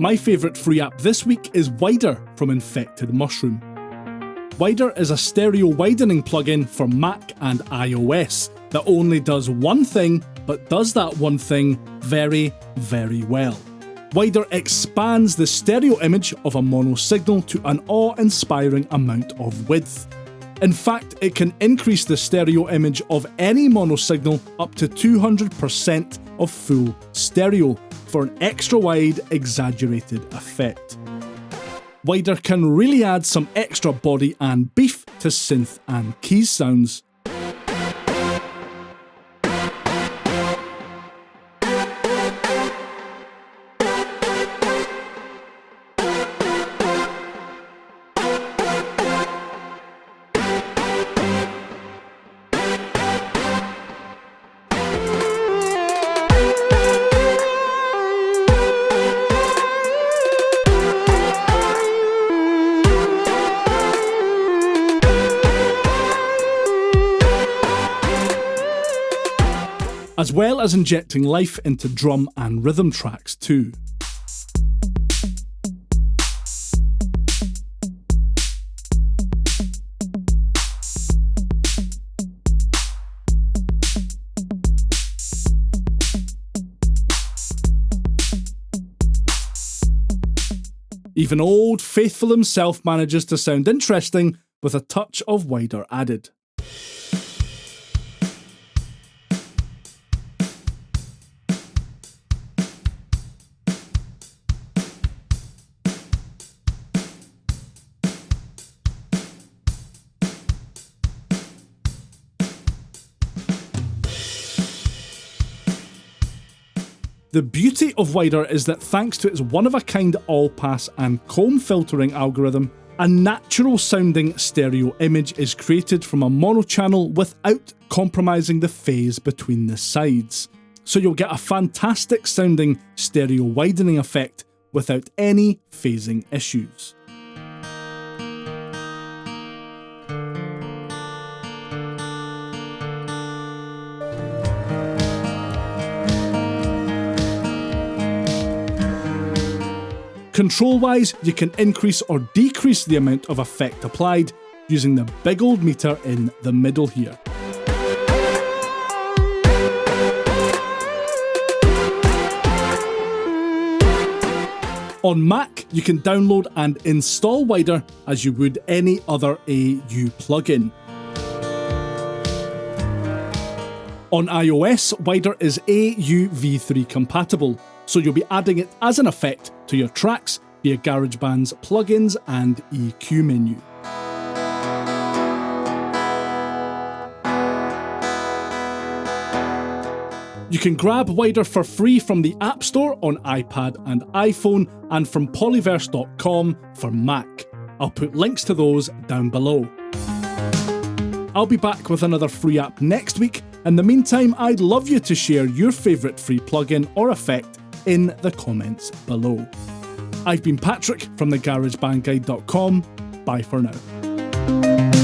My favourite free app this week is Wider from Infected Mushroom. Wider is a stereo widening plugin for Mac and iOS that only does one thing, but does that one thing very, very well. Wider expands the stereo image of a mono signal to an awe-inspiring amount of width. In fact, it can increase the stereo image of any mono signal up to 200% of full stereo for an extra wide, exaggerated effect. Wider can really add some extra body and beef to synth and keys sounds. As well as injecting life into drum and rhythm tracks too. Even old Faithful himself manages to sound interesting with a touch of Wider added. The beauty of Wider is that thanks to its one-of-a-kind all-pass and comb filtering algorithm, a natural-sounding stereo image is created from a mono channel without compromising the phase between the sides. So you'll get a fantastic-sounding stereo widening effect without any phasing issues. Control-wise, you can increase or decrease the amount of effect applied using the big old meter in the middle here. On Mac, you can download and install Wider as you would any other AU plugin. On iOS, Wider is AU v3 compatible, so you'll be adding it as an effect to your tracks via GarageBand's plugins and EQ menu. You can grab Wider for free from the App Store on iPad and iPhone and from polyverse.com for Mac. I'll put links to those down below. I'll be back with another free app next week. In the meantime, I'd love you to share your favourite free plugin or effect in the comments below. I've been Patrick from the GarageBandGuide.com. Bye for now.